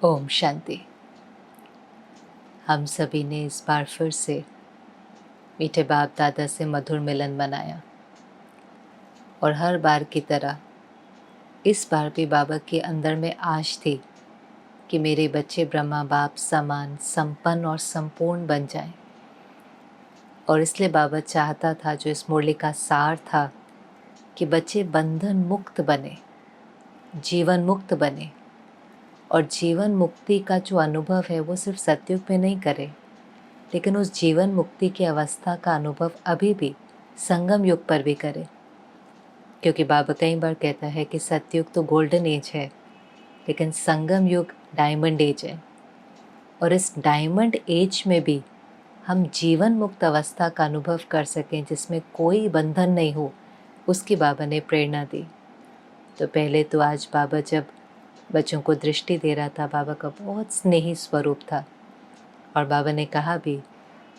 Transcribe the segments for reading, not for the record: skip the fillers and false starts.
ओम शांति। हम सभी ने इस बार फिर से मीठे बाप दादा से मधुर मिलन मनाया और हर बार की तरह इस बार भी बाबा के अंदर में आश थी कि मेरे बच्चे ब्रह्मा बाप समान संपन्न और संपूर्ण बन जाएं। और इसलिए बाबा चाहता था, जो इस मुरली का सार था, कि बच्चे बंधन मुक्त बने, जीवन मुक्त बने। और जीवन मुक्ति का जो अनुभव है वो सिर्फ सतयुग में नहीं करे, लेकिन उस जीवन मुक्ति की अवस्था का अनुभव अभी भी संगम युग पर भी करे। क्योंकि बाबा कई बार कहता है कि सतयुग तो गोल्डन एज है, लेकिन संगम युग डायमंड एज है। और इस डायमंड एज में भी हम जीवन मुक्त अवस्था का अनुभव कर सकें, जिसमें कोई बंधन नहीं हो, उसकी बाबा ने प्रेरणा दी। तो पहले तो आज बाबा जब बच्चों को दृष्टि दे रहा था, बाबा का बहुत स्नेही स्वरूप था। और बाबा ने कहा भी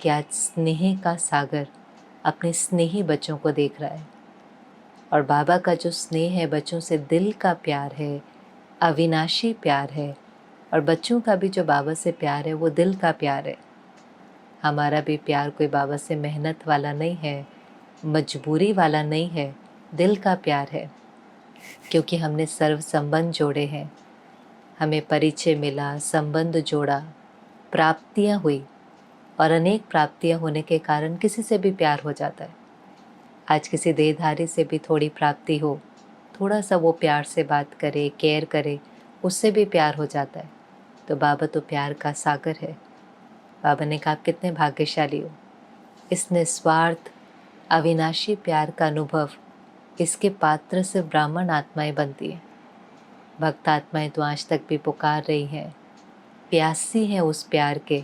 कि आज स्नेह का सागर अपने स्नेही बच्चों को देख रहा है। और बाबा का जो स्नेह है, बच्चों से दिल का प्यार है, अविनाशी प्यार है। और बच्चों का भी जो बाबा से प्यार है वो दिल का प्यार है। हमारा भी प्यार कोई बाबा से मेहनत वाला नहीं है, मजबूरी वाला नहीं है, दिल का प्यार है। क्योंकि हमने सर्व संबंध जोड़े हैं, हमें परिचय मिला, संबंध जोड़ा, प्राप्तियां हुई। और अनेक प्राप्तियां होने के कारण किसी से भी प्यार हो जाता है। आज किसी देहधारी से भी थोड़ी प्राप्ति हो, थोड़ा सा वो प्यार से बात करे, केयर करे, उससे भी प्यार हो जाता है। तो बाबा तो प्यार का सागर है। बाबा ने कहा, आप कितने भाग्यशाली हो। इस निस्वार्थ अविनाशी प्यार का अनुभव, इसके पात्र से ब्राह्मण आत्माएं बनती हैं। भक्त आत्माएं तो आज तक भी पुकार रही हैं, प्यासी हैं उस प्यार के।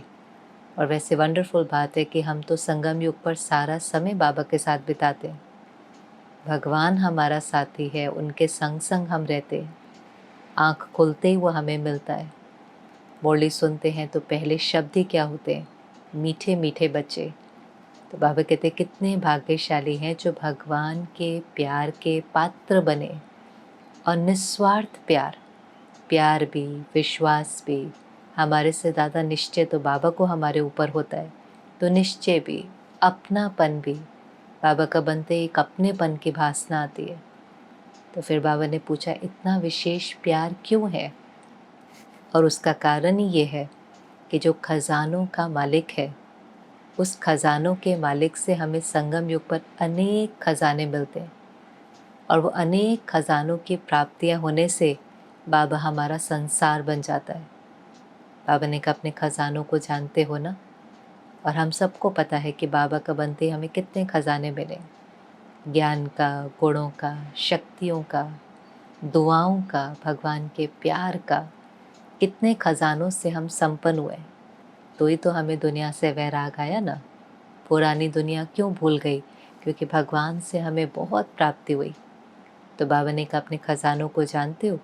और वैसे वंडरफुल बात है कि हम तो संगम युग पर सारा समय बाबा के साथ बिताते हैं। भगवान हमारा साथी है, उनके संग संग हम रहते हैं। आँख खुलते ही वो हमें मिलता है। मुरली सुनते हैं तो पहले शब्द ही क्या होते हैं, मीठे मीठे बच्चे। तो बाबा कहते कितने भाग्यशाली हैं जो भगवान के प्यार के पात्र बने। और निस्वार्थ प्यार, प्यार भी, विश्वास भी, हमारे से ज़्यादा निश्चय तो बाबा को हमारे ऊपर होता है। तो निश्चय भी, अपनापन भी, बाबा का बनते एक अपनेपन की भासना आती है। तो फिर बाबा ने पूछा, इतना विशेष प्यार क्यों है। और उसका कारण ही ये है कि जो खजानों का मालिक है, उस खजानों के मालिक से हमें संगम युग पर अनेक खजाने मिलते हैं। और वो अनेक खजानों की प्राप्तियां होने से बाबा हमारा संसार बन जाता है। बाबा ने कहा, अपने खजानों को जानते हो ना। और हम सबको पता है कि बाबा का बनते हमें कितने खजाने मिले, ज्ञान का, गुणों का, शक्तियों का, दुआओं का, भगवान के प्यार का। कितने खजानों से हम संपन्न हुए। तो ही तो हमें दुनिया से वैराग आया ना। पुरानी दुनिया क्यों भूल गई, क्योंकि भगवान से हमें बहुत प्राप्ति हुई। तो बाबा ने कहा, अपने खजानों को जानते हो।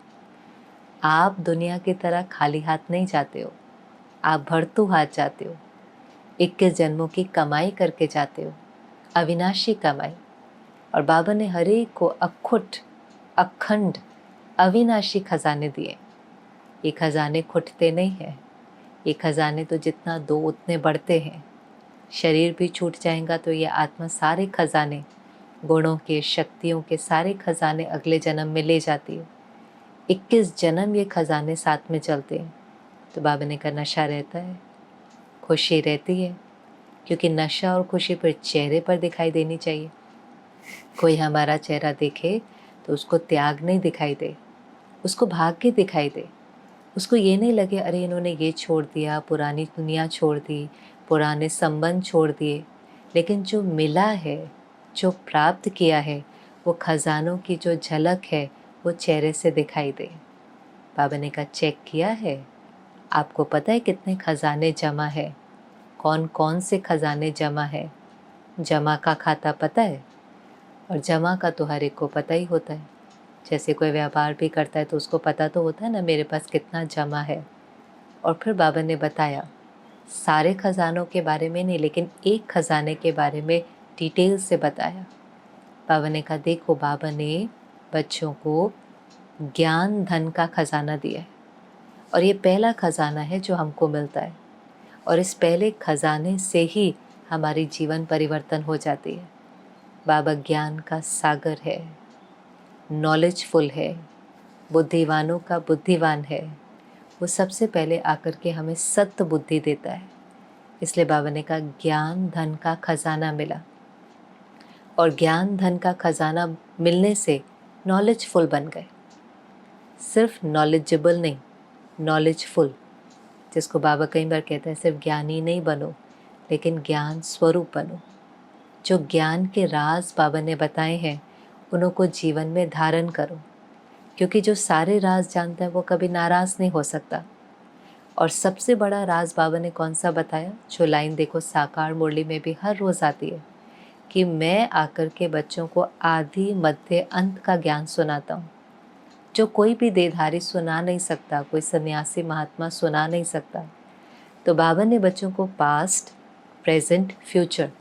आप दुनिया की तरह खाली हाथ नहीं जाते हो, आप भरतू हाथ जाते हो। 21 जन्मों की कमाई करके जाते हो, अविनाशी कमाई। और बाबा ने हर एक को अखुट, अखंड, अविनाशी खजाने दिए। ये खजाने खुटते नहीं हैं। ये खजाने तो जितना दो उतने बढ़ते हैं। शरीर भी छूट जाएगा तो ये आत्मा सारे खजाने, गुणों के, शक्तियों के सारे खजाने अगले जन्म में ले जाती है। 21 जन्म ये खजाने साथ में चलते हैं। तो बाबा ने कहा, नशा रहता है, खुशी रहती है, क्योंकि नशा और खुशी फिर चेहरे पर दिखाई देनी चाहिए। कोई हमारा चेहरा देखे तो उसको त्याग नहीं दिखाई दे, उसको भाग्य दिखाई दे। उसको ये नहीं लगे, अरे इन्होंने ये छोड़ दिया, पुरानी दुनिया छोड़ दी, पुराने संबंध छोड़ दिए। लेकिन जो मिला है, जो प्राप्त किया है, वो खजानों की जो झलक है वो चेहरे से दिखाई दे। बाबा ने कहा, चेक किया है, आपको पता है कितने खजाने जमा है, कौन कौन से खजाने जमा है। जमा का खाता पता है, और जमा का तो हर एक को पता ही होता है। जैसे कोई व्यापार भी करता है तो उसको पता तो होता है ना, मेरे पास कितना जमा है। और फिर बाबा ने बताया, सारे खजानों के बारे में नहीं, लेकिन एक खजाने के बारे में डिटेल से बताया। बाबा ने कहा, देखो, बाबा ने बच्चों को ज्ञान धन का खजाना दिया है। और ये पहला खजाना है जो हमको मिलता है, और इस पहले खजाने से ही हमारी जीवन परिवर्तन हो जाती है। बाबा ज्ञान का सागर है, नॉलेजफुल है, बुद्धिवानों का बुद्धिवान है। वो सबसे पहले आकर के हमें सत्य बुद्धि देता है। इसलिए बाबा ने कहा ज्ञान धन का खजाना मिला, और ज्ञान धन का खजाना मिलने से नॉलेजफुल बन गए। सिर्फ नॉलेजेबल नहीं, नॉलेजफुल, जिसको बाबा कई बार कहते हैं सिर्फ ज्ञानी नहीं बनो, लेकिन ज्ञान स्वरूप बनो। जो ज्ञान के राज बाबा ने बताए हैं उनको जीवन में धारण करो, क्योंकि जो सारे राज जानता है वो कभी नाराज़ नहीं हो सकता। और सबसे बड़ा राज बाबा ने कौन सा बताया, जो लाइन देखो साकार मुरली में भी हर रोज़ आती है कि मैं आकर के बच्चों को आदि मध्य अंत का ज्ञान सुनाता हूँ, जो कोई भी देहधारी सुना नहीं सकता, कोई सन्यासी महात्मा सुना नहीं सकता। तो बाबा ने बच्चों को पास्ट, प्रेजेंट, फ्यूचर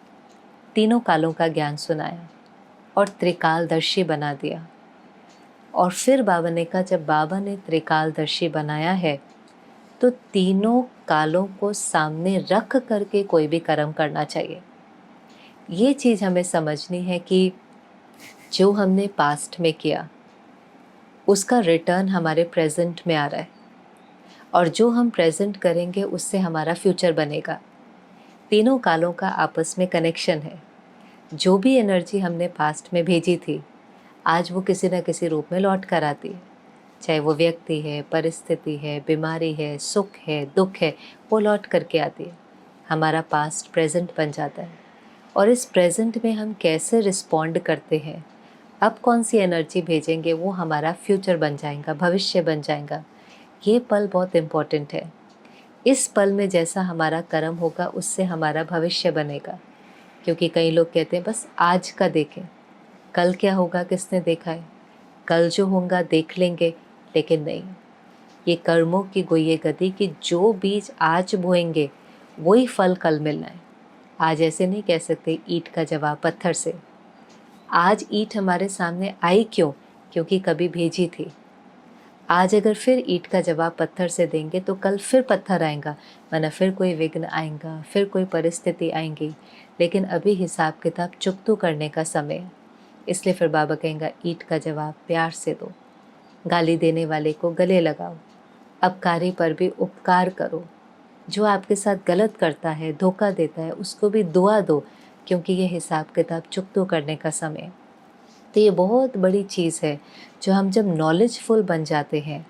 तीनों कालों का ज्ञान सुनाया और त्रिकालदर्शी बना दिया। और फिर बाबा ने कहा जब बाबा ने त्रिकालदर्शी बनाया है तो तीनों कालों को सामने रख करके कोई भी कर्म करना चाहिए। ये चीज़ हमें समझनी है कि जो हमने पास्ट में किया उसका रिटर्न हमारे प्रेजेंट में आ रहा है, और जो हम प्रेजेंट करेंगे उससे हमारा फ्यूचर बनेगा। तीनों कालों का आपस में कनेक्शन है। जो भी एनर्जी हमने पास्ट में भेजी थी आज वो किसी न किसी रूप में लौट कर आती है, चाहे वो व्यक्ति है, परिस्थिति है, बीमारी है, सुख है, दुख है, वो लौट करके आती है। हमारा पास्ट प्रेजेंट बन जाता है, और इस प्रेजेंट में हम कैसे रिस्पॉन्ड करते हैं, अब कौन सी एनर्जी भेजेंगे, वो हमारा फ्यूचर बन जाएगा, भविष्य बन जाएगा। ये पल बहुत इम्पोर्टेंट है। इस पल में जैसा हमारा कर्म होगा उससे हमारा भविष्य बनेगा। क्योंकि कई लोग कहते हैं बस आज का देखें, कल क्या होगा किसने देखा है, कल जो होगा देख लेंगे, लेकिन नहीं। ये कर्मों की गोई गति कि जो बीज आज बोएंगे वही फल कल मिलना है। आज ऐसे नहीं कह सकते ईंट का जवाब पत्थर से। आज ईंट हमारे सामने आई क्यों, क्योंकि कभी भेजी थी। आज अगर फिर ईंट का जवाब पत्थर से देंगे तो कल फिर पत्थर आएगा, वरना फिर कोई विघ्न आएगा, फिर कोई परिस्थिति आएंगी। लेकिन अभी हिसाब किताब चुकतू करने का समय है। इसलिए फिर बाबा कहेंगे ईंट का जवाब प्यार से दो, गाली देने वाले को गले लगाओ, अपकारी पर भी उपकार करो, जो आपके साथ गलत करता है, धोखा देता है, उसको भी दुआ दो, क्योंकि ये हिसाब किताब चुकतू करने का समय है। तो ये बहुत बड़ी चीज़ है जो हम जब नॉलेजफुल बन जाते हैं,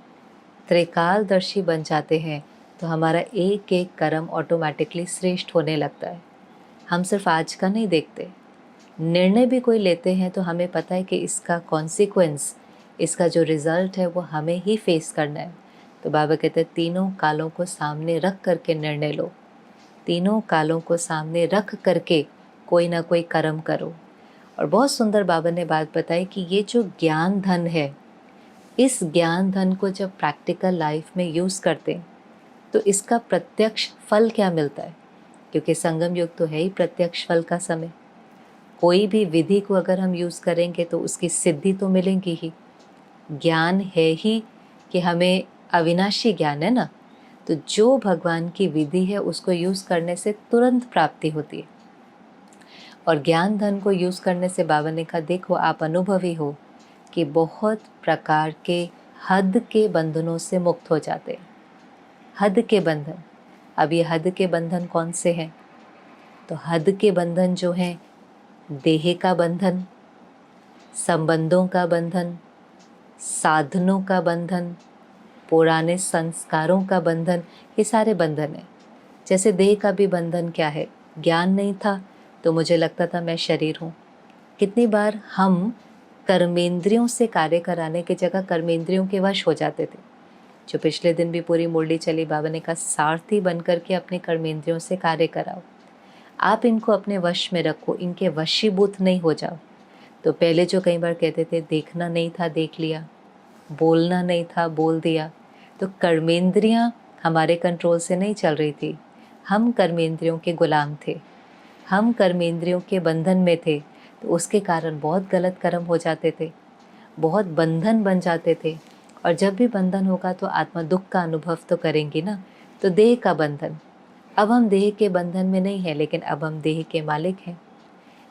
त्रिकालदर्शी बन जाते हैं, तो हमारा एक एक कर्म ऑटोमेटिकली श्रेष्ठ होने लगता है। हम सिर्फ आज का नहीं देखते, निर्णय भी कोई लेते हैं तो हमें पता है कि इसका कॉन्सिक्वेंस, इसका जो रिज़ल्ट है वो हमें ही फेस करना है। तो बाबा कहते हैं तीनों कालों को सामने रख करके निर्णय लो, तीनों कालों को सामने रख करके कोई ना कोई कर्म करो। और बहुत सुंदर बाबा ने बात बताई कि ये जो ज्ञान धन है, इस ज्ञान धन को जब प्रैक्टिकल लाइफ में यूज़ करते हैं तो इसका प्रत्यक्ष फल क्या मिलता है, क्योंकि संगम युग तो है ही प्रत्यक्ष फल का समय। कोई भी विधि को अगर हम यूज़ करेंगे तो उसकी सिद्धि तो मिलेंगी ही। ज्ञान है ही कि हमें अविनाशी ज्ञान है ना, तो जो भगवान की विधि है उसको यूज़ करने से तुरंत प्राप्ति होती है। और ज्ञान धन को यूज़ करने से बाबा ने कहा देखो आप अनुभवी हो कि बहुत प्रकार के हद के बंधनों से मुक्त हो जाते हैं। हद के बंधन, अब ये हद के बंधन कौन से हैं, तो हद के बंधन जो हैं देह का बंधन, संबंधों का बंधन, साधनों का बंधन, पुराने संस्कारों का बंधन, ये सारे बंधन हैं। जैसे देह का भी बंधन क्या है, ज्ञान नहीं था तो मुझे लगता था मैं शरीर हूँ। कितनी बार हम कर्मेंद्रियों से कार्य कराने की जगह कर्मेंद्रियों के वश हो जाते थे। जो पिछले दिन भी पूरी मुरली चली, बाबा ने कहा सारथी बन करके अपने कर्मेंद्रियों से कार्य कराओ। आप इनको अपने वश में रखो, इनके वशीभूत नहीं हो जाओ। तो पहले जो कई बार कहते थे देखना नहीं था देख लिया, बोलना नहीं था बोल दिया, तो कर्मेंद्रियां हमारे कंट्रोल से नहीं चल रही थी। हम कर्मेंद्रियों के गुलाम थे, हम कर्मेंद्रियों के बंधन में थे, तो उसके कारण बहुत गलत कर्म हो जाते थे, बहुत बंधन बन जाते थे। और जब भी बंधन होगा तो आत्मा दुख का अनुभव तो करेंगी ना। तो देह का बंधन, अब हम देह के बंधन में नहीं है, लेकिन अब हम देह के मालिक हैं।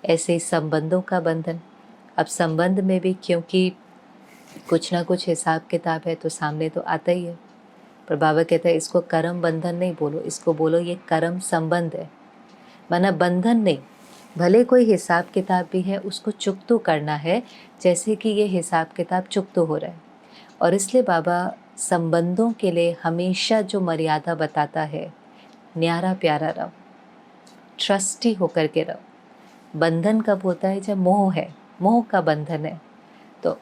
ऐसे ही संबंधों का बंधन, अब संबंध में भी क्योंकि कुछ ना कुछ हिसाब किताब है तो सामने तो आता ही है। पर बाबा कहता है इसको कर्म बंधन नहीं बोलो, इसको बोलो ये कर्म संबंध है। माना बंधन नहीं, भले कोई हिसाब किताब भी है उसको चुकतो करना है, जैसे कि ये हिसाब किताब चुकतो हो रहा है। और इसलिए बाबा संबंधों के लिए हमेशा जो मर्यादा बताता है, न्यारा प्यारा रहो, ट्रस्टी होकर के रहो। बंधन कब होता है? जब मोह है, मोह का बंधन है। तो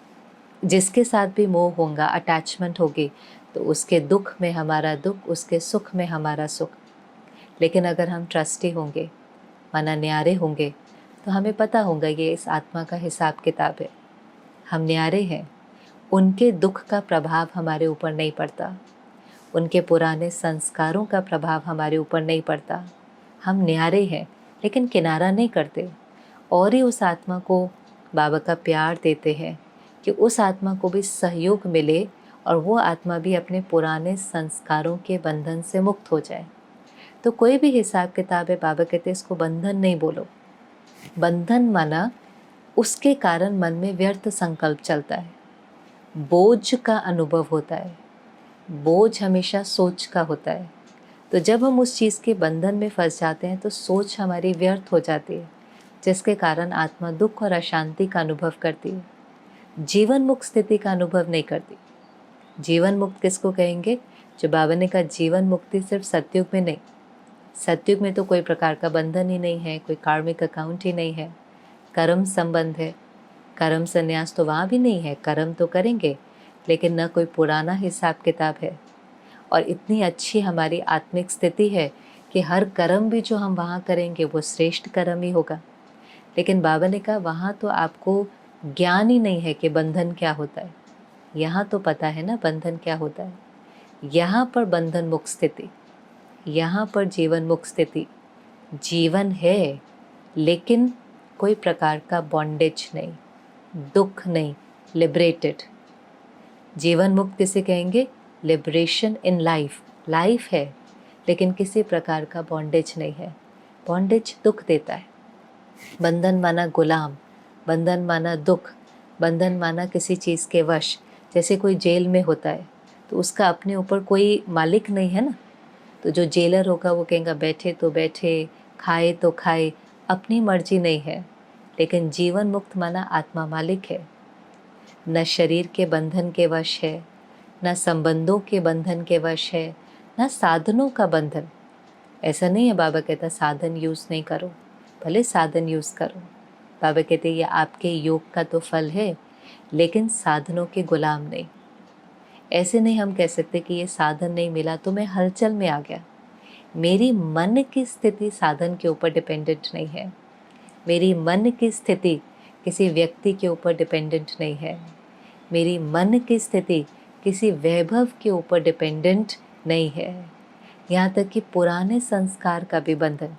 जिसके साथ भी मोह होगा, अटैचमेंट होगी, तो उसके दुख में हमारा दुख, उसके सुख में हमारा सुख। लेकिन अगर हम ट्रस्टी होंगे, माना न्यारे होंगे, तो हमें पता होगा ये इस आत्मा का हिसाब किताब है, हम न्यारे हैं, उनके दुख का प्रभाव हमारे ऊपर नहीं पड़ता, उनके पुराने संस्कारों का प्रभाव हमारे ऊपर नहीं पड़ता। हम न्यारे हैं लेकिन किनारा नहीं करते, और ही उस आत्मा को बाबा का प्यार देते हैं कि उस आत्मा को भी सहयोग मिले और वो आत्मा भी अपने पुराने संस्कारों के बंधन से मुक्त हो जाए। तो कोई भी हिसाब किताब है, बाबा कहते हैं इसको बंधन नहीं बोलो। बंधन माना उसके कारण मन में व्यर्थ संकल्प चलता है, बोझ का अनुभव होता है, बोझ हमेशा सोच का होता है। तो जब हम उस चीज़ के बंधन में फंस जाते हैं तो सोच हमारी व्यर्थ हो जाती है, जिसके कारण आत्मा दुख और अशांति का अनुभव करती है, जीवन मुक्त स्थिति का अनुभव नहीं करती। जीवन मुक्त किसको कहेंगे? जो बाबा ने कहा जीवन मुक्ति सिर्फ सतयुग में नहीं, सतयुग में तो कोई प्रकार का बंधन ही नहीं है, कोई कार्मिक अकाउंट ही नहीं है, कर्म संबंध है। कर्म संन्यास तो वहाँ भी नहीं है, कर्म तो करेंगे लेकिन न कोई पुराना हिसाब किताब है। और इतनी अच्छी हमारी आत्मिक स्थिति है कि हर कर्म भी जो हम वहाँ करेंगे वो श्रेष्ठ कर्म ही होगा। लेकिन बाबा ने कहा वहाँ तो आपको ज्ञान ही नहीं है कि बंधन क्या होता है। यहाँ तो पता है ना बंधन क्या होता है। यहाँ पर बंधन मुक्त स्थिति, यहाँ पर जीवन मुक्त स्थिति, जीवन है लेकिन कोई प्रकार का बॉन्डेज नहीं, दुख नहीं, लिबरेटेड। जीवन मुक्त किसे कहेंगे? लिबरेशन इन लाइफ, लाइफ है लेकिन किसी प्रकार का बॉन्डेज नहीं है। बॉन्डेज दुख देता है। बंधन माना गुलाम, बंधन माना दुख, बंधन माना किसी चीज़ के वश। जैसे कोई जेल में होता है तो उसका अपने ऊपर कोई मालिक नहीं है ना। तो जो जेलर होगा वो कहेगा बैठे तो बैठे, खाए तो खाए, अपनी मर्जी नहीं है। लेकिन जीवन मुक्त माना आत्मा मालिक है, न शरीर के बंधन के वश है, न संबंधों के बंधन के वश है, न साधनों का बंधन। ऐसा नहीं है बाबा कहता साधन यूज़ नहीं करो, भले साधन यूज़ करो। बाबा कहते ये आपके योग का तो फल है लेकिन साधनों के गुलाम नहीं। ऐसे नहीं हम कह सकते कि ये साधन नहीं मिला तो मैं हलचल में आ गया। मेरी मन की स्थिति साधन के ऊपर डिपेंडेंट नहीं है, मेरी मन की स्थिति किसी व्यक्ति के ऊपर डिपेंडेंट नहीं है, मेरी मन की स्थिति किसी वैभव के ऊपर डिपेंडेंट नहीं है। यहाँ तक कि पुराने संस्कार का भी बंधन,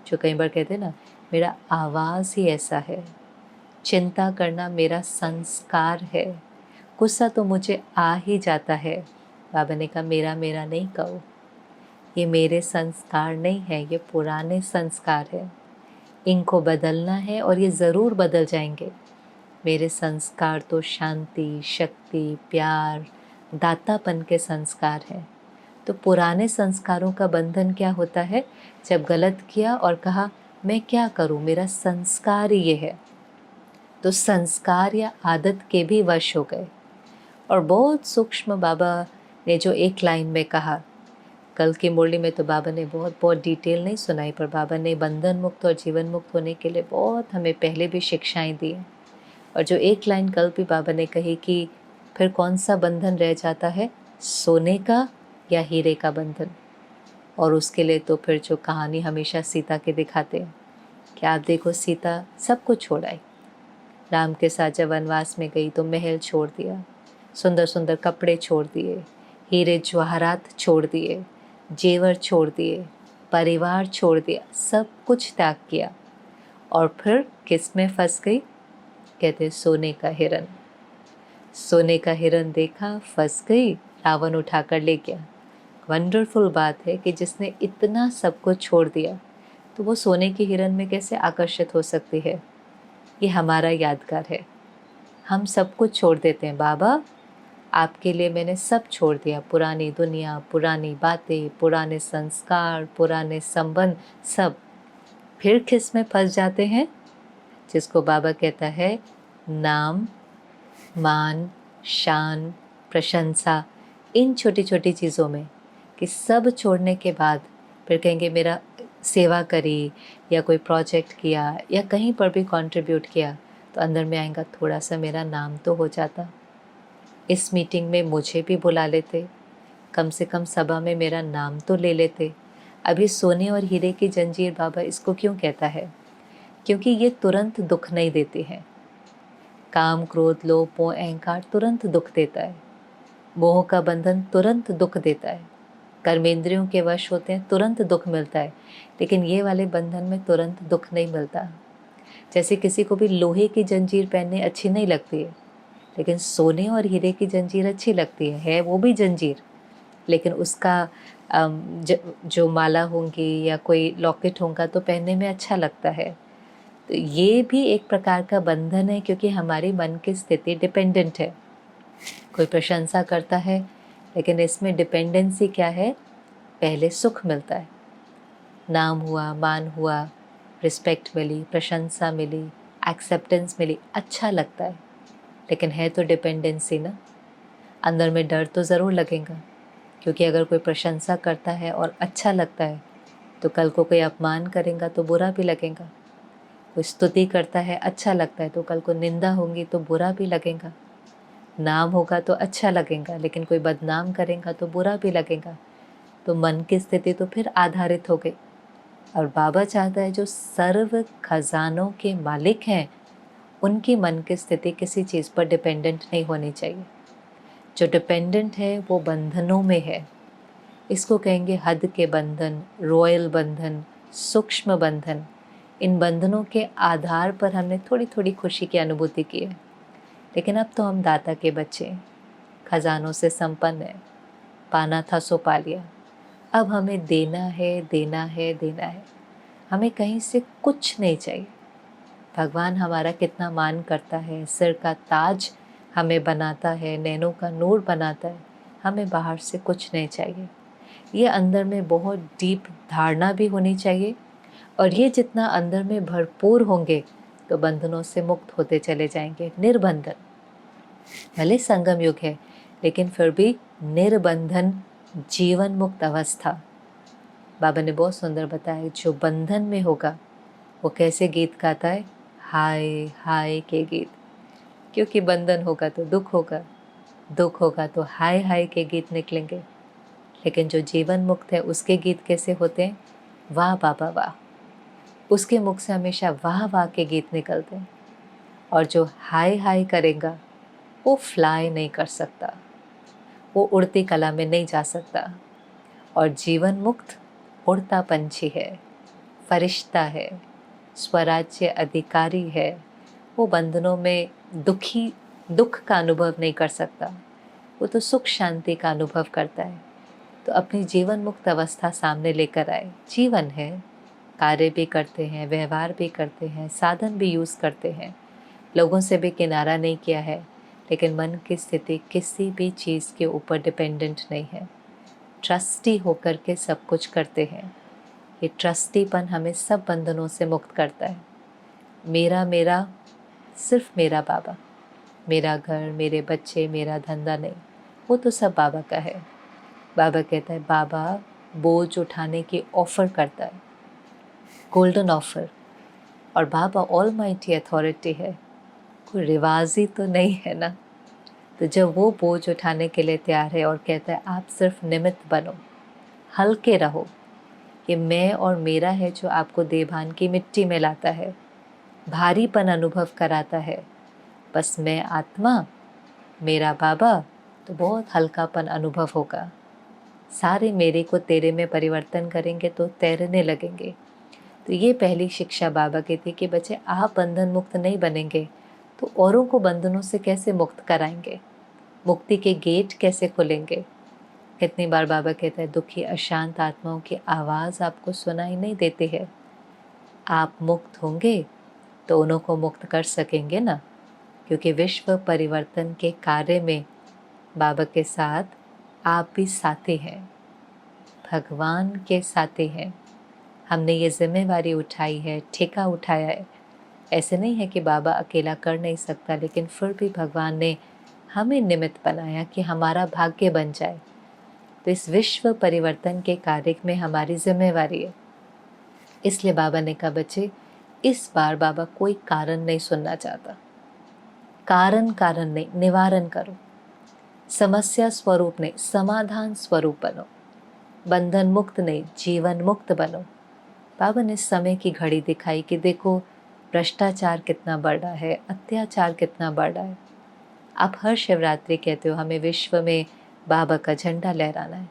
जो कई बार कहते हैं ना मेरा आवाज़ ही ऐसा है, चिंता करना मेरा संस्कार है, गुस्सा तो मुझे आ ही जाता है। बाबा ने कहा मेरा मेरा नहीं कहो, ये मेरे संस्कार नहीं है, ये पुराने संस्कार है, इनको बदलना है और ये ज़रूर बदल जाएंगे। मेरे संस्कार तो शांति, शक्ति, प्यार, दातापन के संस्कार हैं। तो पुराने संस्कारों का बंधन क्या होता है? जब गलत किया और कहा मैं क्या करूं, मेरा संस्कार ही ये है, तो संस्कार या आदत के भी वश हो गए। और बहुत सूक्ष्म बाबा ने जो एक लाइन में कहा, कल की मुरली में तो बाबा ने बहुत डिटेल नहीं सुनाई, पर बाबा ने बंधन मुक्त और जीवन मुक्त होने के लिए बहुत हमें पहले भी शिक्षाएं दी। और जो एक लाइन कल भी बाबा ने कही कि फिर कौन सा बंधन रह जाता है, सोने का या हीरे का बंधन। और उसके लिए तो फिर जो कहानी हमेशा सीता के दिखाते हैं कि आप देखो सीता सब कुछ छोड़ आई, राम के साथ जब वनवास में गई तो महल छोड़ दिया, सुंदर सुंदर कपड़े छोड़ दिए, हीरे जवाहरात छोड़ दिए, जेवर छोड़ दिए, परिवार छोड़ दिया, सब कुछ त्याग किया। और फिर किस में फंस गई? कहते सोने का हिरन। सोने का हिरन देखा, फंस गई, रावण उठाकर ले गया। वंडरफुल बात है कि जिसने इतना सब कुछ छोड़ दिया तो वो सोने की हिरन में कैसे आकर्षित हो सकती है। ये हमारा यादगार है। हम सब कुछ छोड़ देते हैं। बाबा, आपके लिए मैंने सब छोड़ दिया, पुरानी दुनिया, पुरानी बातें, पुराने संस्कार, पुराने संबंध, सब। फिर किस में फंस जाते हैं? जिसको बाबा कहता है नाम, मान, शान, प्रशंसा, इन छोटी छोटी चीज़ों में, कि सब छोड़ने के बाद फिर कहेंगे मेरा सेवा करी या कोई प्रोजेक्ट किया या कहीं पर भी कंट्रीब्यूट किया तो अंदर में आएगा थोड़ा सा मेरा नाम तो हो जाता, इस मीटिंग में मुझे भी बुला लेते, कम से कम सभा में मेरा नाम तो ले लेते। अभी सोने और हीरे की जंजीर बाबा इसको क्यों कहता है? क्योंकि ये तुरंत दुख नहीं देते हैं। काम, क्रोध, लोभ, मोह, अहंकार तुरंत दुख देता है। मोह का बंधन तुरंत दुख देता है। कर्मेंद्रियों के वश होते हैं, तुरंत दुख मिलता है। लेकिन ये वाले बंधन में तुरंत दुख नहीं मिलता। जैसे किसी को भी लोहे की जंजीर पहनने अच्छी नहीं लगती है, लेकिन सोने और हीरे की जंजीर अच्छी लगती है वो भी जंजीर, लेकिन उसका जो माला होंगी या कोई लॉकेट होगा तो पहनने में अच्छा लगता है। तो ये भी एक प्रकार का बंधन है, क्योंकि हमारी मन की स्थिति डिपेंडेंट है। कोई प्रशंसा करता है, लेकिन इसमें डिपेंडेंसी क्या है? पहले सुख मिलता है, नाम हुआ, मान हुआ, रिस्पेक्ट मिली, प्रशंसा मिली, एक्सेप्टेंस मिली, अच्छा लगता है, लेकिन है तो डिपेंडेंसी ना। अंदर में डर तो ज़रूर लगेगा, क्योंकि अगर कोई प्रशंसा करता है और अच्छा लगता है तो कल को कोई अपमान करेगा तो बुरा भी लगेगा। कोई स्तुति करता है, अच्छा लगता है, तो कल को निंदा होगी तो बुरा भी लगेगा। नाम होगा तो अच्छा लगेगा, लेकिन कोई बदनाम करेगा तो बुरा भी लगेगा। तो मन की स्थिति तो फिर आधारित हो गई। और बाबा चाहता है जो सर्व खजानों के मालिक हैं उनकी मन की स्थिति किसी चीज़ पर डिपेंडेंट नहीं होनी चाहिए। जो डिपेंडेंट है वो बंधनों में है। इसको कहेंगे हद के बंधन, रॉयल बंधन, सूक्ष्म बंधन। इन बंधनों के आधार पर हमने थोड़ी थोड़ी खुशी की अनुभूति की है, लेकिन अब तो हम दाता के बच्चे हैं, खजानों से संपन्न है, पाना था सो पा लिया। अब हमें देना है, देना है, देना है। हमें कहीं से कुछ नहीं चाहिए। भगवान हमारा कितना मान करता है, सिर का ताज हमें बनाता है, नैनों का नूर बनाता है, हमें बाहर से कुछ नहीं चाहिए। ये अंदर में बहुत डीप धारणा भी होनी चाहिए, और ये जितना अंदर में भरपूर होंगे तो बंधनों से मुक्त होते चले जाएंगे। निर्बंधन, भले संगम युग है लेकिन फिर भी निर्बंधन जीवन मुक्त अवस्था। बाबा ने बहुत सुंदर बताया, जो बंधन में होगा वो कैसे गीत गाता है? हाय हाय के गीत। क्योंकि बंधन होगा तो दुख होगा, दुख होगा तो हाय हाय के गीत निकलेंगे। लेकिन जो जीवन मुक्त है उसके गीत कैसे होते हैं? वाह बाबा वाह। उसके मुख से हमेशा वाह वाह के गीत निकलते हैं। और जो हाय हाय करेगा वो फ्लाई नहीं कर सकता, वो उड़ती कला में नहीं जा सकता। और जीवन मुक्त उड़ता पंछी है, फरिश्ता है, स्वराज्य अधिकारी है। वो बंधनों में दुख का अनुभव नहीं कर सकता, वो तो सुख शांति का अनुभव करता है। तो अपनी जीवन मुक्त अवस्था सामने लेकर आए। जीवन है, कार्य भी करते हैं, व्यवहार भी करते हैं, साधन भी यूज़ करते हैं, लोगों से भी किनारा नहीं किया है, लेकिन मन की स्थिति किसी भी चीज़ के ऊपर डिपेंडेंट नहीं है। ट्रस्टी होकर के सब कुछ करते हैं। ये ट्रस्टीपन हमें सब बंधनों से मुक्त करता है। मेरा मेरा सिर्फ मेरा बाबा, मेरा घर, मेरे बच्चे, मेरा धंधा नहीं, वो तो सब बाबा का है। बाबा कहता है, बाबा बोझ उठाने की ऑफ़र करता है, गोल्डन ऑफ़र। और बाबा ऑलमाइटी अथॉरिटी है, कोई रिवाजी तो नहीं है ना। तो जब वो बोझ उठाने के लिए तैयार है और कहता है आप सिर्फ निमित्त बनो, हल्के रहो, ये मैं और मेरा है जो आपको देभान की मिट्टी में लाता है, भारीपन अनुभव कराता है। बस मैं आत्मा, मेरा बाबा, तो बहुत हल्कापन अनुभव होगा। सारे मेरे को तेरे में परिवर्तन करेंगे तो तैरने लगेंगे। तो ये पहली शिक्षा बाबा की थी कि बच्चे आप बंधन मुक्त नहीं बनेंगे तो औरों को बंधनों से कैसे मुक्त कराएंगे। मुक्ति के गेट कैसे खुलेंगे? कितनी बार बाबा कहता है दुखी अशांत आत्माओं की आवाज़ आपको सुनाई नहीं देती है। आप मुक्त होंगे तो उन्हों को मुक्त कर सकेंगे ना, क्योंकि विश्व परिवर्तन के कार्य में बाबा के साथ आप भी साथी हैं, भगवान के साथी हैं। हमने ये जिम्मेवारी उठाई है, ठेका उठाया है। ऐसे नहीं है कि बाबा अकेला कर नहीं सकता, लेकिन फिर भी भगवान ने हमें निमित्त बनाया कि हमारा भाग्य बन जाए। तो इस विश्व परिवर्तन के कार्य में हमारी जिम्मेवारी है। इसलिए बाबा ने कहा बच्चे, इस बार बाबा कोई कारण नहीं सुनना चाहता। कारण नहीं, निवारण करो। समस्या स्वरूप नहीं, समाधान स्वरूप बनो। बंधन मुक्त नहीं, जीवन मुक्त बनो। बाबा ने समय की घड़ी दिखाई कि देखो भ्रष्टाचार कितना बढ़ रहा है, अत्याचार कितना बढ़ रहा है। आप हर शिवरात्रि कहते हो हमें विश्व में बाबा का झंडा लहराना है।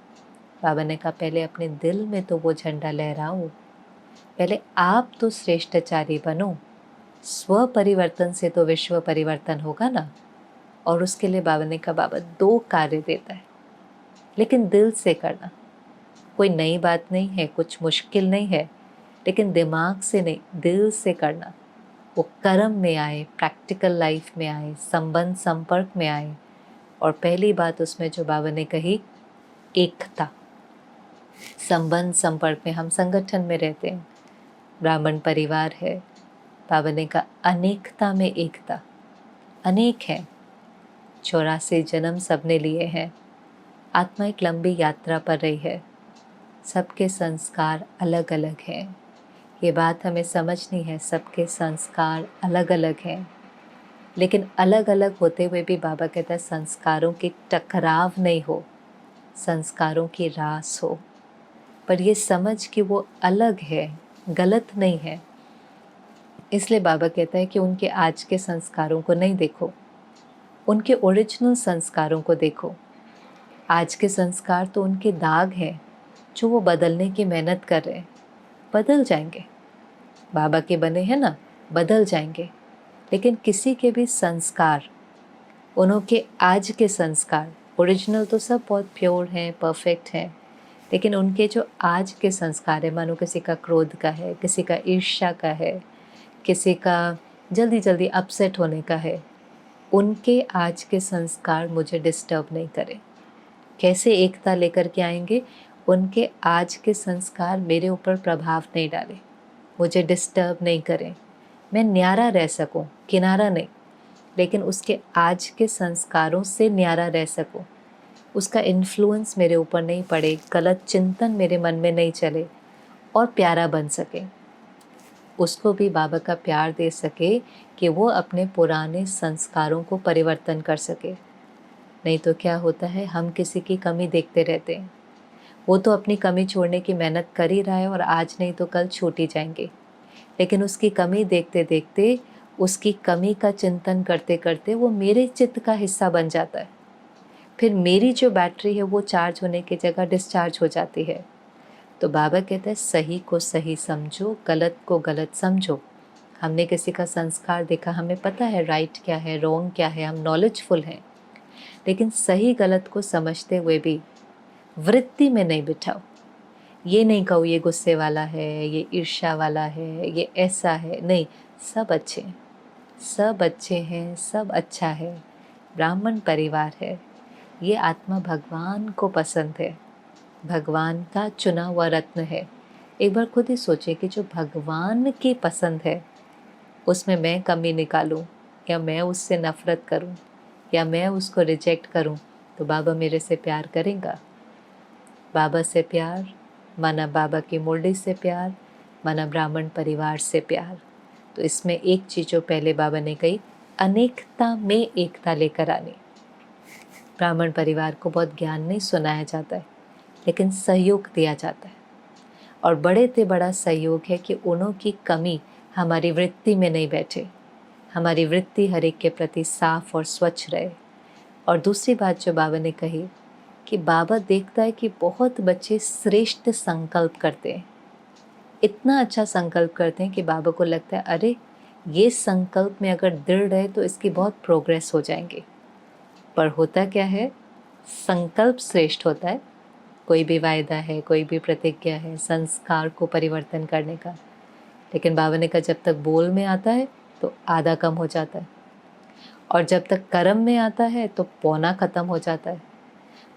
बाबा ने कहा पहले अपने दिल में तो वो झंडा लहराओ। पहले आप तो श्रेष्ठाचारी बनो। स्व परिवर्तन से तो विश्व परिवर्तन होगा ना। और उसके लिए बाबा ने कहा बाबा 2 कार्य देता है, लेकिन दिल से करना। कोई नई बात नहीं है, कुछ मुश्किल नहीं है, लेकिन दिमाग से नहीं, दिल से करना। वो कर्म में आए, प्रैक्टिकल लाइफ में आए, संबंध संपर्क में आए। और पहली बात उसमें जो बाबा ने कही, एकता। संबंध संपर्क में हम संगठन में रहते हैं, ब्राह्मण परिवार है। बाबा ने कहा अनेकता में एकता। अनेक है, 84 जन्म सबने लिए हैं। आत्मा एक लंबी यात्रा पर रही है। सबके संस्कार अलग अलग हैं। ये बात हमें समझनी है, सबके संस्कार अलग अलग हैं। लेकिन अलग अलग होते हुए भी बाबा कहता है संस्कारों की टकराव नहीं हो, संस्कारों की रास हो। पर ये समझ कि वो अलग है, गलत नहीं है। इसलिए बाबा कहता है कि उनके आज के संस्कारों को नहीं देखो, उनके ओरिजिनल संस्कारों को देखो। आज के संस्कार तो उनके दाग हैं जो वो बदलने की मेहनत कर रहे हैं। बदल जाएंगे, बाबा के बने हैं ना, बदल जाएंगे। लेकिन किसी के भी संस्कार, उनके आज के संस्कार ओरिजिनल तो सब बहुत प्योर हैं, परफेक्ट हैं, लेकिन उनके जो आज के संस्कार है, मानो किसी का क्रोध का है, किसी का ईर्ष्या का है, किसी का जल्दी जल्दी अपसेट होने का है, उनके आज के संस्कार मुझे डिस्टर्ब नहीं करें। कैसे एकता लेकर के आएंगे? उनके आज के संस्कार मेरे ऊपर प्रभाव नहीं डाले, मुझे डिस्टर्ब नहीं करें, मैं न्यारा रह सकूं, किनारा नहीं, लेकिन उसके आज के संस्कारों से न्यारा रह सकूं। उसका इन्फ्लुएंस मेरे ऊपर नहीं पड़े, गलत चिंतन मेरे मन में नहीं चले, और प्यारा बन सके। उसको भी बाबा का प्यार दे सके कि वो अपने पुराने संस्कारों को परिवर्तन कर सके। नहीं तो क्या होता है, हम किसी की कमी देखते रहते हैं। वो तो अपनी कमी छोड़ने की मेहनत कर ही रहा है और आज नहीं तो कल छूट ही जाएंगे। लेकिन उसकी कमी देखते देखते, उसकी कमी का चिंतन करते करते वो मेरे चित्त का हिस्सा बन जाता है। फिर मेरी जो बैटरी है वो चार्ज होने की जगह डिस्चार्ज हो जाती है। तो बाबा कहते हैं सही को सही समझो, गलत को गलत समझो। हमने किसी का संस्कार देखा, हमें पता है राइट क्या है, रॉन्ग क्या है, हम नॉलेजफुल हैं। लेकिन सही गलत को समझते हुए भी वृत्ति में नहीं बिठाओ। ये नहीं कहो ये गुस्से वाला है, ये ईर्ष्या वाला है, ये ऐसा है। नहीं, सब अच्छे हैं, सब अच्छे हैं, सब अच्छा है। ब्राह्मण परिवार है, ये आत्मा भगवान को पसंद है, भगवान का चुना हुआ रत्न है। एक बार खुद ही सोचें कि जो भगवान की पसंद है उसमें मैं कमी निकालूं, या मैं उससे नफ़रत करूं, या मैं उसको रिजेक्ट करूं, तो बाबा मेरे से प्यार करेगा? बाबा से प्यार माना बाबा की मुरली से प्यार, माना ब्राह्मण परिवार से प्यार। तो इसमें एक चीज़ जो पहले बाबा ने कही, अनेकता में एकता लेकर आनी। ब्राह्मण परिवार को बहुत ज्ञान नहीं सुनाया जाता है, लेकिन सहयोग दिया जाता है। और बड़े से बड़ा सहयोग है कि उन्हों की कमी हमारी वृत्ति में नहीं बैठे, हमारी वृत्ति हर एक के प्रति साफ और स्वच्छ रहे। और दूसरी बात जो बाबा ने कही कि बाबा देखता है कि बहुत बच्चे श्रेष्ठ संकल्प करते हैं, इतना अच्छा संकल्प करते हैं कि बाबा को लगता है अरे ये संकल्प में अगर दृढ़ रहे तो इसकी बहुत प्रोग्रेस हो जाएंगी। पर होता क्या है, संकल्प श्रेष्ठ होता है। कोई भी वायदा है, कोई भी प्रतिज्ञा है, संस्कार को परिवर्तन करने का, लेकिन बाबा ने कहा जब तक बोल में आता है तो आधा कम हो जाता है, और जब तक कर्म में आता है तो पौना खत्म हो जाता है।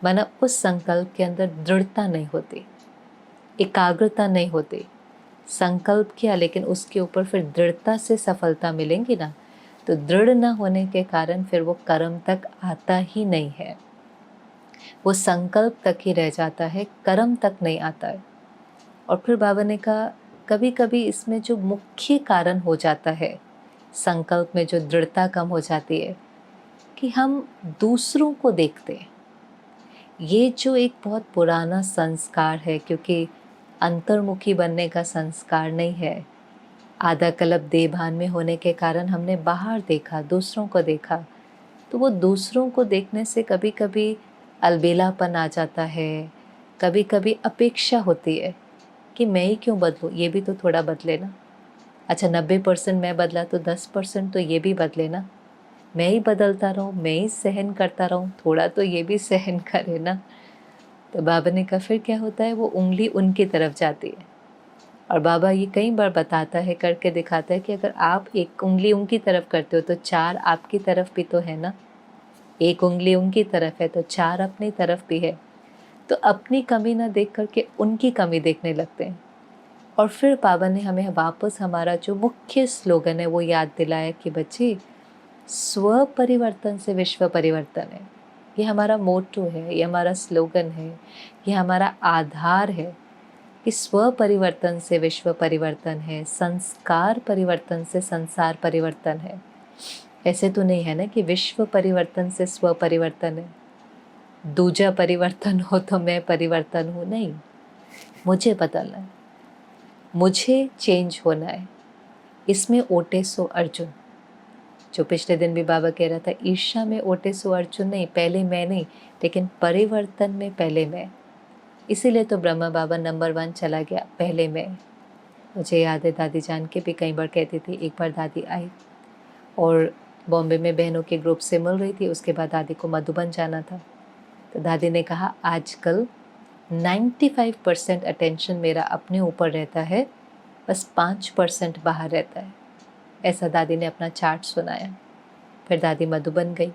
माना उस संकल्प के अंदर दृढ़ता नहीं होती, एकाग्रता नहीं होती। संकल्प किया लेकिन उसके ऊपर फिर दृढ़ता से सफलता मिलेंगी ना, तो दृढ़ न होने के कारण फिर वो कर्म तक आता ही नहीं है, वो संकल्प तक ही रह जाता है, कर्म तक नहीं आता है। और फिर बाबा ने कहा कभी कभी इसमें जो मुख्य कारण हो जाता है, संकल्प में जो दृढ़ता कम हो जाती है, कि हम दूसरों को देखते हैं। ये जो एक बहुत पुराना संस्कार है, क्योंकि अंतर्मुखी बनने का संस्कार नहीं है। आधा कल्प देहभान में होने के कारण हमने बाहर देखा, दूसरों को देखा, तो वो दूसरों को देखने से कभी कभी अलबेलापन आ जाता है, कभी कभी अपेक्षा होती है कि मैं ही क्यों बदलूं, ये भी तो थोड़ा बदले ना। अच्छा 90% मैं बदला तो 10% तो ये भी बदले ना। मैं ही बदलता रहूं, मैं ही सहन करता रहूं, थोड़ा तो ये भी सहन करे ना। तो बाबा ने कहा फिर क्या होता है, वो उंगली उनकी तरफ जाती है। और बाबा ये कई बार बताता है, करके दिखाता है कि अगर आप एक उंगली उनकी तरफ करते हो तो 4 आपकी तरफ भी तो है ना। एक उंगली उनकी तरफ है तो 4 अपनी तरफ भी है। तो अपनी कमी ना देख करके उनकी कमी देखने लगते हैं। और फिर बाबा ने हमें वापस हमारा जो मुख्य स्लोगन है वो याद दिलाया कि बच्चे, स्व परिवर्तन से विश्व परिवर्तन है। ये हमारा मोटो है, ये हमारा स्लोगन है, ये हमारा आधार है कि स्व परिवर्तन से विश्व परिवर्तन है, संस्कार परिवर्तन से संसार परिवर्तन है। ऐसे तो नहीं है ना कि विश्व परिवर्तन से स्व परिवर्तन है, दूजा परिवर्तन हो तो मैं परिवर्तन हूँ, नहीं। मुझे बदलना है, मुझे चेंज होना है। इसमें ओटे सो अर्जुन, जो पिछले दिन भी बाबा कह रहा था, ईर्ष्या में ओटे सो अर्जुन नहीं, पहले मैं नहीं, लेकिन परिवर्तन में पहले मैं। इसीलिए तो ब्रह्मा बाबा नंबर 1 चला गया, पहले मैं। मुझे याद है दादी जान के भी कई बार कहती थी। एक बार दादी आई और बॉम्बे में बहनों के ग्रुप से मिल रही थी, उसके बाद दादी को मधुबन जाना था। तो दादी ने कहा आजकल 95% अटेंशन मेरा अपने ऊपर रहता है, बस 5% बाहर रहता है। ऐसा दादी ने अपना चार्ट सुनाया। फिर दादी मधुबन गई।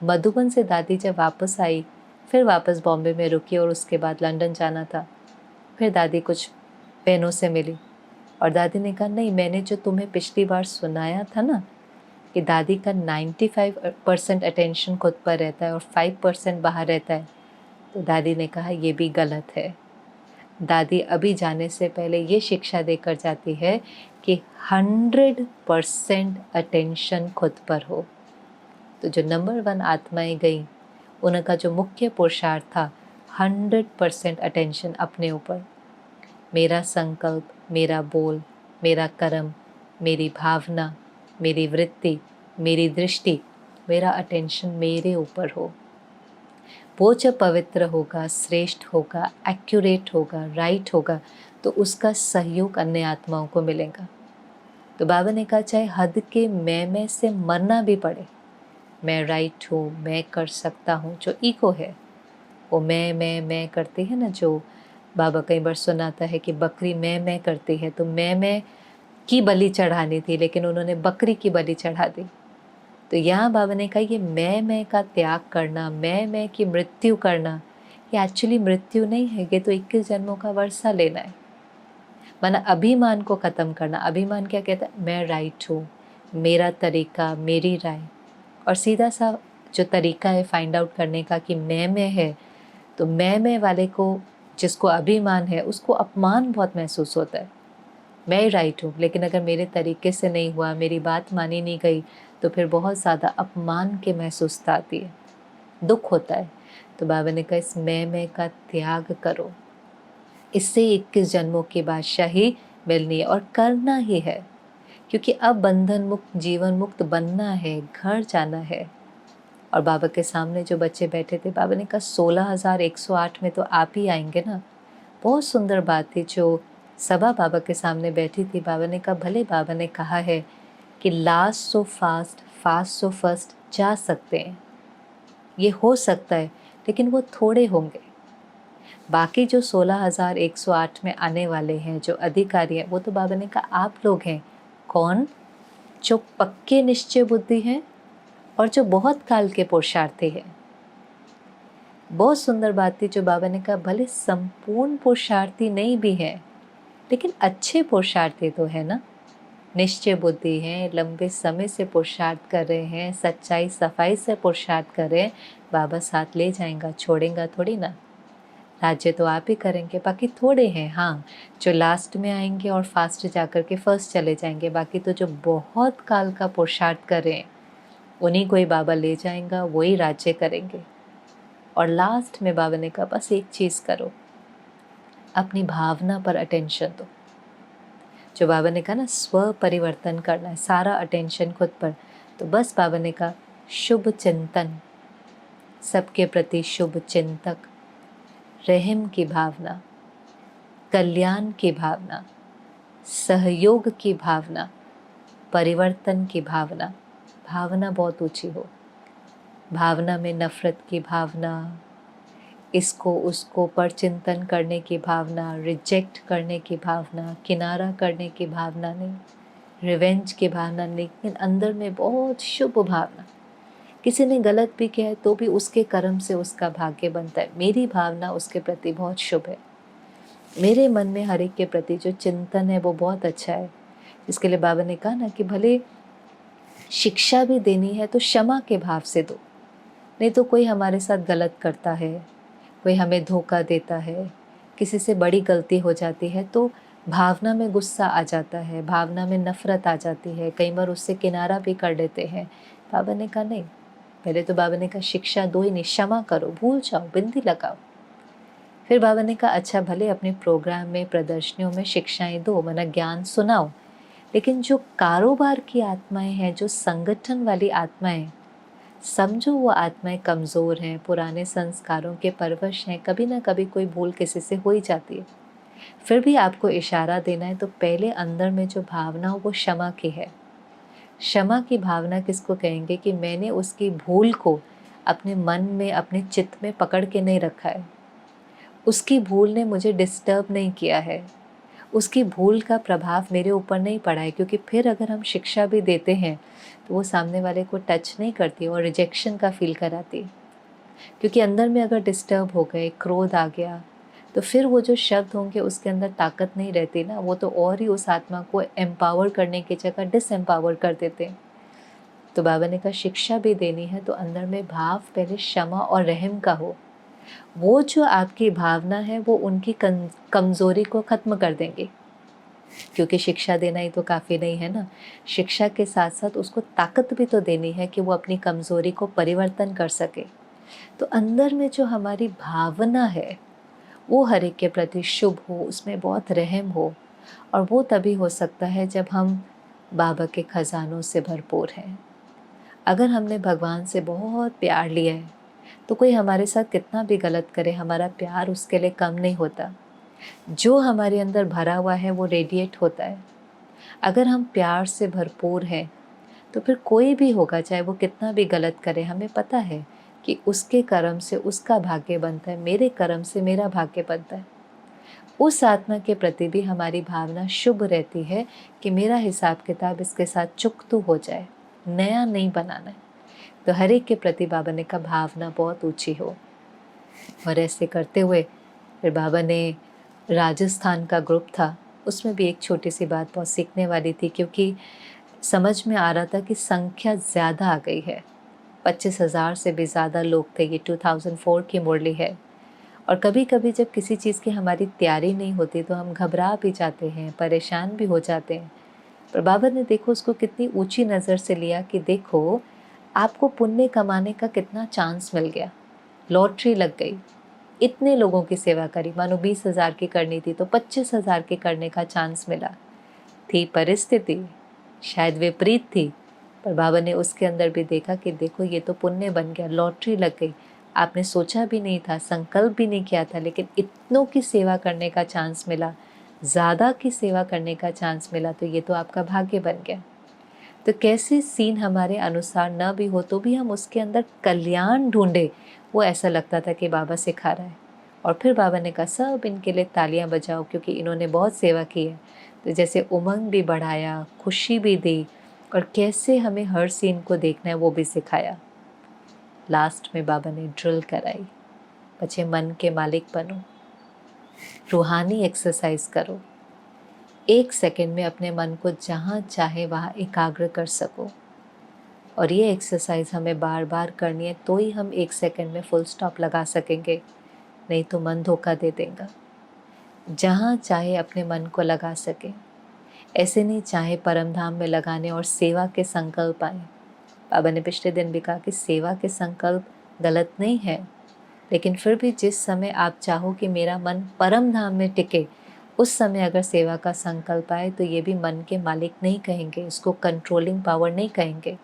मधुबन से दादी जब वापस आई, फिर वापस बॉम्बे में रुकी और उसके बाद लंदन जाना था। फिर दादी कुछ बहनों से मिली और दादी ने कहा नहीं, मैंने जो तुम्हें पिछली बार सुनाया था ना कि दादी का 95% अटेंशन खुद पर रहता है और 5% बाहर रहता है, तो दादी ने कहा ये भी गलत है। दादी अभी जाने से पहले ये शिक्षा देकर जाती है कि 100% अटेंशन खुद पर हो। तो जो नंबर 1 आत्माएं गई, उनका जो मुख्य पुरुषार्थ था 100% अटेंशन अपने ऊपर। मेरा संकल्प, मेरा बोल, मेरा कर्म, मेरी भावना, मेरी वृत्ति, मेरी दृष्टि, मेरा अटेंशन मेरे ऊपर हो। वो जब पवित्र होगा, श्रेष्ठ होगा, एक्यूरेट होगा, राइट होगा, तो उसका सहयोग अन्य आत्माओं को मिलेगा। तो बाबा ने कहा चाहे हद के मैं से मरना भी पड़े, मैं राइट हूँ, मैं कर सकता हूँ। जो ईगो है वो मैं करती है ना, जो बाबा कई बार सुनाता है कि बकरी मैं करती है, तो मैं की बलि चढ़ानी थी लेकिन उन्होंने बकरी की बलि चढ़ा दी। तो यहाँ बाबा ने कहा ये मैं का त्याग करना, मैं की मृत्यु करना, ये एक्चुअली मृत्यु नहीं है, ये तो 21 जन्मों का वर्षा लेना है। माना अभिमान को ख़त्म करना। अभिमान क्या कहता है, मैं राइट हूँ, मेरा तरीका, मेरी राय। और सीधा सा जो तरीका है फाइंड आउट करने का कि मैं है, तो मैं वाले को, जिसको अभिमान है, उसको अपमान बहुत महसूस होता है। मैं राइट हूँ, लेकिन अगर मेरे तरीके से नहीं हुआ, मेरी बात मानी नहीं गई, तो फिर बहुत ज़्यादा अपमान के महसूसता आती है, दुख होता है। तो बाबा ने कहा इस मैं का त्याग करो, इससे 21 जन्मों की बादशाही मिलनी है और करना ही है, क्योंकि अब बंधन मुक्त, जीवन मुक्त बनना है, घर जाना है। और बाबा के सामने जो बच्चे बैठे थे, बाबा ने कहा 16,108 में तो आप ही आएंगे ना। बहुत सुंदर बात थी जो सभा बाबा के सामने बैठी थी। बाबा ने कहा भले बाबा ने कहा है कि last so fast, fast so first जा सकते हैं, ये हो सकता है, लेकिन वो थोड़े होंगे। बाकी जो 16,108 में आने वाले हैं, जो अधिकारी हैं, वो तो बाबा ने कहा आप लोग हैं। कौन? जो पक्के निश्चय बुद्धि हैं और जो बहुत काल के पुरुषार्थी हैं। बहुत सुंदर बात थी जो बाबा ने कहा, भले संपूर्ण पुरुषार्थी नहीं भी है, लेकिन अच्छे पुरुषार्थी तो है ना। निश्चय बुद्धि है, लंबे समय से पुरुषार्थ कर रहे हैं, सच्चाई सफाई से पुरुषार्थ कर रहे हैं। बाबा साथ ले जाएगा, छोड़ेगा थोड़ी ना। राज्य तो आप ही करेंगे, बाकी थोड़े हैं हाँ जो लास्ट में आएंगे और फास्ट जा कर के फर्स्ट चले जाएंगे। बाकी तो जो बहुत काल का पुरुषार्थ कर रहे हैं, उन्हीं को ही बाबा ले जाएगा, वही राज्य करेंगे। और लास्ट में बाबा ने कहा बस एक चीज़ करो, अपनी भावना पर अटेंशन दो। जो बाबा ने कहा ना, स्व परिवर्तन करना है, सारा अटेंशन खुद पर। तो बस बाबा ने कहा शुभ चिंतन, सबके प्रति शुभ चिंतक, रहम की भावना, कल्याण की भावना, सहयोग की भावना, परिवर्तन की भावना। भावना बहुत ऊंची हो। भावना में नफरत की भावना, इसको उसको पर चिंतन करने की भावना, रिजेक्ट करने की भावना, किनारा करने की भावना नहीं, रिवेंज की भावना नहीं, लेकिन अंदर में बहुत शुभ भावना। किसी ने गलत भी किया है तो भी उसके कर्म से उसका भाग्य बनता है। मेरी भावना उसके प्रति बहुत शुभ है। मेरे मन में हर एक के प्रति जो चिंतन है वो बहुत अच्छा है। इसके लिए बाबा ने कहा ना कि भले शिक्षा भी देनी है तो क्षमा के भाव से दो। नहीं तो कोई हमारे साथ गलत करता है, कोई हमें धोखा देता है, किसी से बड़ी गलती हो जाती है तो भावना में गुस्सा आ जाता है, भावना में नफरत आ जाती है, कई बार उससे किनारा भी कर लेते हैं। बाबा ने कहा नहीं, पहले तो बाबा ने कहा शिक्षा दो ही नहीं, क्षमा करो, भूल जाओ, बिंदी लगाओ। फिर बाबा ने कहा अच्छा भले अपने प्रोग्राम में, प्रदर्शनियों में शिक्षाएं दो, मना ज्ञान सुनाओ, लेकिन जो कारोबार की आत्माएं हैं, जो संगठन वाली आत्माएं, समझो वो आत्माएं कमज़ोर हैं, पुराने संस्कारों के परवश हैं, कभी ना कभी कोई भूल किसी से हो ही जाती है। फिर भी आपको इशारा देना है तो पहले अंदर में जो भावना हो वो क्षमा की है। क्षमा की भावना किसको कहेंगे कि मैंने उसकी भूल को अपने मन में, अपने चित्त में पकड़ के नहीं रखा है, उसकी भूल ने मुझे डिस्टर्ब नहीं किया है, उसकी भूल का प्रभाव मेरे ऊपर नहीं पड़ा है। क्योंकि फिर अगर हम शिक्षा भी देते हैं तो वो सामने वाले को टच नहीं करती और रिजेक्शन का फील कराती। क्योंकि अंदर में अगर डिस्टर्ब हो गए, क्रोध आ गया, तो फिर वो जो शब्द होंगे उसके अंदर ताकत नहीं रहती ना, वो तो और ही उस आत्मा को एम्पावर करने की जगह डिसएम्पावर कर देते हैं। तो बाबा ने कहा शिक्षा भी देनी है तो अंदर में भाव पहले क्षमा और रहम का हो। वो जो आपकी भावना है वो उनकी कमज़ोरी को ख़त्म कर देंगे। क्योंकि शिक्षा देना ही तो काफ़ी नहीं है ना, शिक्षा के साथ साथ उसको ताकत भी तो देनी है कि वो अपनी कमज़ोरी को परिवर्तन कर सके। तो अंदर में जो हमारी भावना है वो हर एक के प्रति शुभ हो, उसमें बहुत रहम हो। और वो तभी हो सकता है जब हम बाबा के खजानों से भरपूर हैं। अगर हमने भगवान से बहुत प्यार लिया है तो कोई हमारे साथ कितना भी गलत करे, हमारा प्यार उसके लिए कम नहीं होता। जो हमारे अंदर भरा हुआ है वो रेडिएट होता है। अगर हम प्यार से भरपूर हैं तो फिर कोई भी होगा, चाहे वो कितना भी गलत करे, हमें पता है कि उसके कर्म से उसका भाग्य बनता है, मेरे कर्म से मेरा भाग्य बनता है। उस आत्मा के प्रति भी हमारी भावना शुभ रहती है कि मेरा हिसाब किताब इसके साथ चुकतू हो जाए, नया नहीं बनाना है। तो हर एक के प्रति बाबा ने कहा भावना बहुत ऊंची हो। और ऐसे करते हुए फिर बाबा ने, राजस्थान का ग्रुप था, उसमें भी एक छोटी सी बात बहुत सीखने वाली थी। क्योंकि समझ में आ रहा था कि संख्या ज़्यादा आ गई है, 25,000 से भी ज़्यादा लोग थे। ये 2004 की मुरली है। और कभी कभी जब किसी चीज़ की हमारी तैयारी नहीं होती तो हम घबरा भी जाते हैं, परेशान भी हो जाते हैं। पर बाबा ने देखो उसको कितनी ऊंची नज़र से लिया कि देखो आपको पुण्य कमाने का कितना चांस मिल गया, लॉटरी लग गई। इतने लोगों की सेवा करी, मानो 20,000 की करनी थी तो 25,000 की करने का चांस मिला। थी परिस्थिति शायद विपरीत थी, पर बाबा ने उसके अंदर भी देखा कि देखो ये तो पुण्य बन गया, लॉटरी लग गई। आपने सोचा भी नहीं था, संकल्प भी नहीं किया था, लेकिन इतनों की सेवा करने का चांस मिला, ज़्यादा की सेवा करने का चांस मिला, तो ये तो आपका भाग्य बन गया। तो कैसे सीन हमारे अनुसार न भी हो तो भी हम उसके अंदर कल्याण ढूंढे, वो ऐसा लगता था कि बाबा सिखा रहा है। और फिर बाबा ने कहा सब इनके लिए तालियां बजाओ क्योंकि इन्होंने बहुत सेवा की है। तो जैसे उमंग भी बढ़ाया, खुशी भी दी, और कैसे हमें हर सीन को देखना है वो भी सिखाया। लास्ट में बाबा ने ड्रिल कराई, बच्चे मन के मालिक बनो, रूहानी एक्सरसाइज करो, 1 सेकंड में अपने मन को जहाँ चाहे वहाँ एकाग्र कर सको। और ये एक्सरसाइज हमें बार बार करनी है, तो ही हम 1 सेकंड में फुल स्टॉप लगा सकेंगे, नहीं तो मन धोखा दे देगा। जहाँ चाहे अपने मन को लगा सके, ऐसे नहीं चाहे परम धाम में लगाने और सेवा के संकल्प आए। बाबा ने पिछले दिन भी कहा कि सेवा के संकल्प गलत नहीं है, लेकिन फिर भी जिस समय आप चाहो कि मेरा मन परम धाम में टिके, उस समय अगर सेवा का संकल्प आए तो ये भी मन के मालिक नहीं कहेंगे, इसको कंट्रोलिंग पावर नहीं कहेंगे।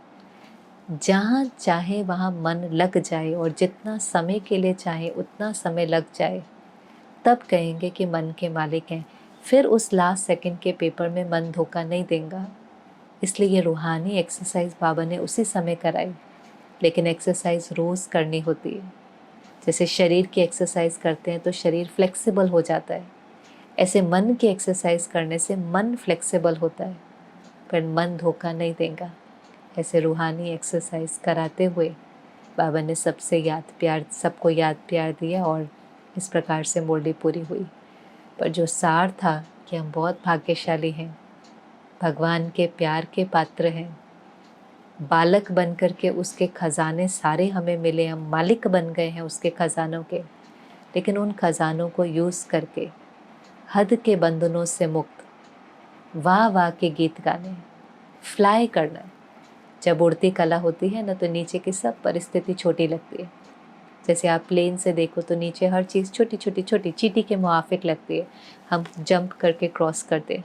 जहाँ चाहे वहाँ मन लग जाए और जितना समय के लिए चाहे उतना समय लग जाए, तब कहेंगे कि मन के मालिक हैं। फिर उस लास्ट सेकंड के पेपर में मन धोखा नहीं देगा। इसलिए ये रूहानी एक्सरसाइज बाबा ने उसी समय कराई, लेकिन एक्सरसाइज रोज़ करनी होती है। जैसे शरीर की एक्सरसाइज करते हैं तो शरीर फ्लेक्सिबल हो जाता है, ऐसे मन की एक्सरसाइज करने से मन फ्लेक्सिबल होता है, पर मन धोखा नहीं देगा। ऐसे रूहानी एक्सरसाइज कराते हुए बाबा ने सबको याद प्यार दिया और इस प्रकार से मुरली पूरी हुई। पर जो सार था कि हम बहुत भाग्यशाली हैं, भगवान के प्यार के पात्र हैं, बालक बन कर के उसके खजाने सारे हमें मिले, हम मालिक बन गए हैं उसके खजानों के। लेकिन उन खजानों को यूज़ करके हद के बंधनों से मुक्त वाह वाह के गीत गाने, फ्लाई करना। जब उड़ती कला होती है ना तो नीचे की सब परिस्थिति छोटी लगती है। जैसे आप प्लेन से देखो तो नीचे हर चीज़ छोटी छोटी छोटी चींटी के मुआफिक लगती है, हम जंप करके क्रॉस करते।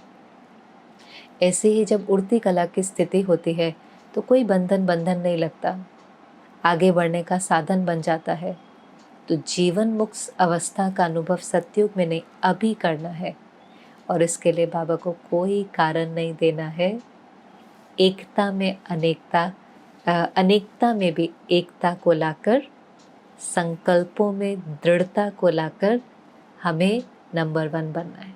ऐसे ही जब उड़ती कला की स्थिति होती है तो कोई बंधन नहीं लगता, आगे बढ़ने का साधन बन जाता है। तो जीवन मुक्त अवस्था का अनुभव सतयुग में नहीं, अभी करना है। और इसके लिए बाबा को कोई कारण नहीं देना है। एकता में अनेकता, अनेकता में भी एकता को लाकर, संकल्पों में दृढ़ता को लाकर हमें नंबर 1 बनना है।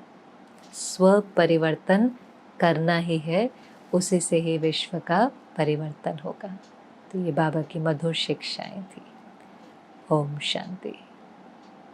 स्व परिवर्तन करना ही है, उसी से ही विश्व का परिवर्तन होगा। तो ये बाबा की मधुर शिक्षाएं थी। ओम शांति।